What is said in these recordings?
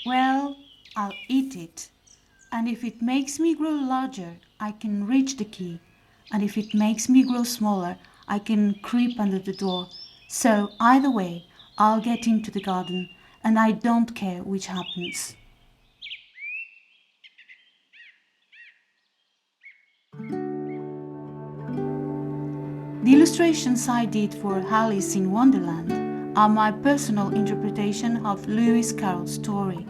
Well, I'll eat it. And if it makes me grow larger, I can reach the key. And if it makes me grow smaller, I can creep under the door. So either way, I'll get into the garden, and I don't care which happens. The illustrations I did for Alice in Wonderland are my personal interpretation of Lewis Carroll's story.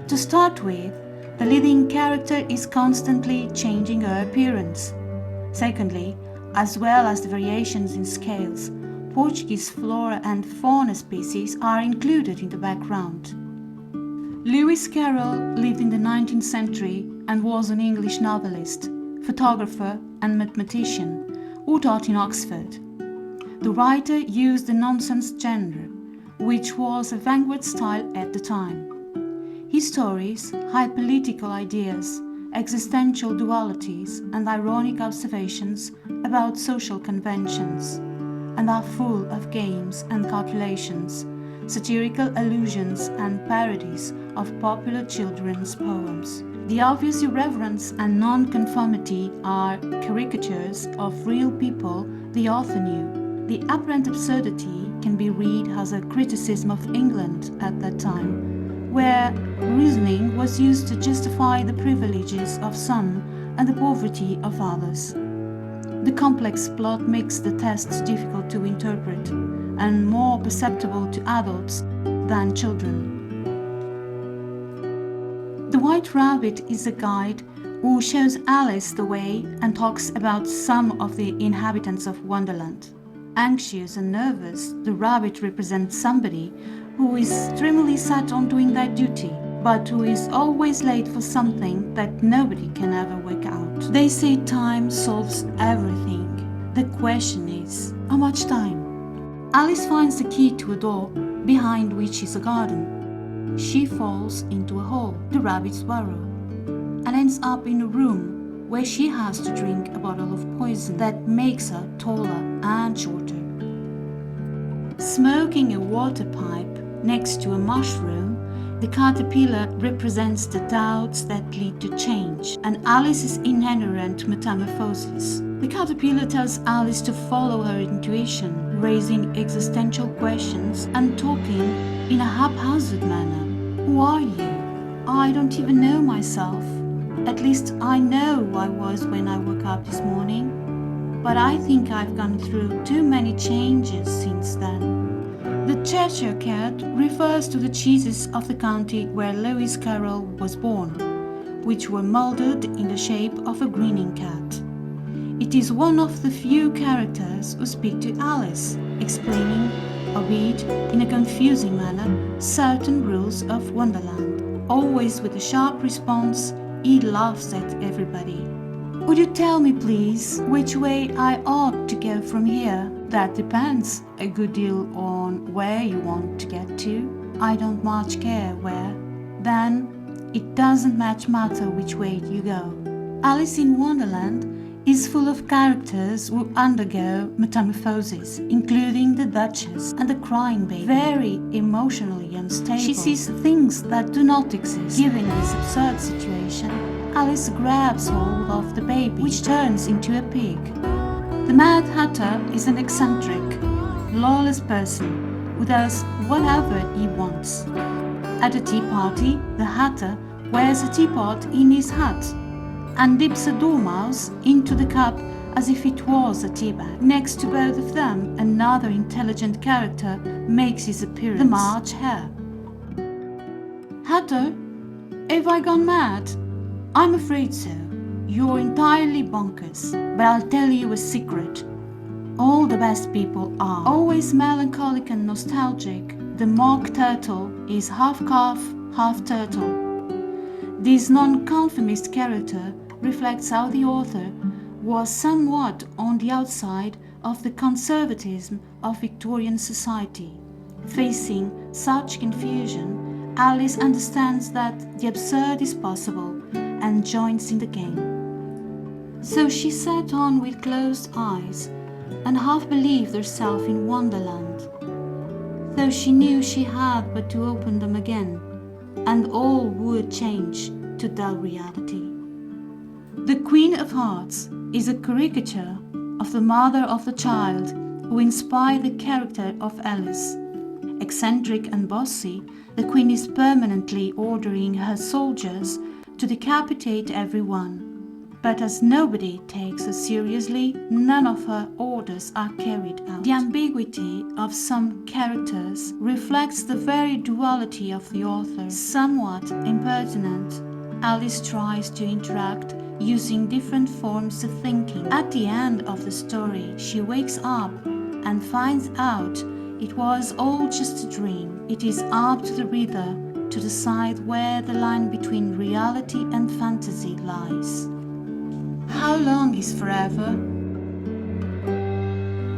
To start with, the leading character is constantly changing her appearance. Secondly, as well as the variations in scales, Portuguese flora and fauna species are included in the background. Lewis Carroll lived in the 19th century and was an English novelist, photographer and mathematician who taught in Oxford. The writer used the nonsense genre, which was a vanguard style at the time. His stories hide political ideas, existential dualities, and ironic observations about social conventions, and are full of games and calculations, satirical allusions and parodies of popular children's poems. The obvious irreverence and non-conformity are caricatures of real people the author knew. The apparent absurdity can be read as a criticism of England at that time, where reasoning was used to justify the privileges of some and the poverty of others. The complex plot makes the tests difficult to interpret and more perceptible to adults than children. The White Rabbit is a guide who shows Alice the way and talks about some of the inhabitants of Wonderland. Anxious and nervous, the rabbit represents somebody who is extremely set on doing their duty, but who is always late for something that nobody can ever work out. They say time solves everything. The question is, how much time? Alice finds the key to a door, behind which is a garden. She falls into a hole, the rabbit's burrow, and ends up in a room where she has to drink a bottle of poison that makes her taller and shorter. Smoking a water pipe next to a mushroom, the caterpillar represents the doubts that lead to change and Alice's inherent metamorphosis. The caterpillar tells Alice to follow her intuition, raising existential questions and talking in a haphazard manner. Who are you? I don't even know myself. At least I know who I was when I woke up this morning. But I think I've gone through too many changes since then. The Cheshire Cat refers to the cheeses of the county where Lewis Carroll was born, which were molded in the shape of a grinning cat. It is one of the few characters who speak to Alice, explaining, albeit in a confusing manner, certain rules of Wonderland. Always with a sharp response, he laughs at everybody. Would you tell me, please, which way I ought to go from here? That depends a good deal on where you want to get to. I don't much care where. Then it doesn't much matter which way you go. Alice in Wonderland is full of characters who undergo metamorphosis, including the Duchess and the crying baby, very emotionally unstable. She sees things that do not exist. Given this absurd situation, Alice grabs hold of the baby, which turns into a pig. The Mad Hatter is an eccentric, lawless person who does whatever he wants. At a tea party, the Hatter wears a teapot in his hat and dips a dormouse into the cup as if it was a tea bag. Next to both of them, another intelligent character makes his appearance, the March Hare. Hatter, have I gone mad? I'm afraid so. You're entirely bonkers, but I'll tell you a secret. All the best people are. Always melancholic and nostalgic, the Mock Turtle is half calf, half turtle. This nonconformist character reflects how the author was somewhat on the outside of the conservatism of Victorian society. Facing such confusion, Alice understands that the absurd is possible and joins in the game. So she sat on with closed eyes and half believed herself in Wonderland, though she knew she had but to open them again and all would change to dull reality. The Queen of Hearts is a caricature of the mother of the child who inspired the character of Alice. Eccentric and bossy, the Queen is permanently ordering her soldiers to decapitate everyone. But as nobody takes her seriously, none of her orders are carried out. The ambiguity of some characters reflects the very duality of the author. Somewhat impertinent, Alice tries to interact using different forms of thinking. At the end of the story, she wakes up and finds out it was all just a dream. It is up to the reader to decide where the line between reality and fantasy lies. How long is forever?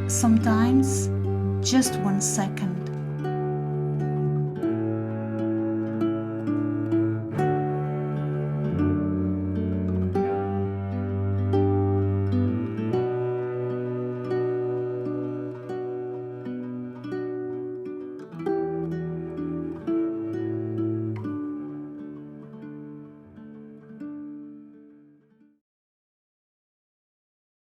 Sometimes just 1 second.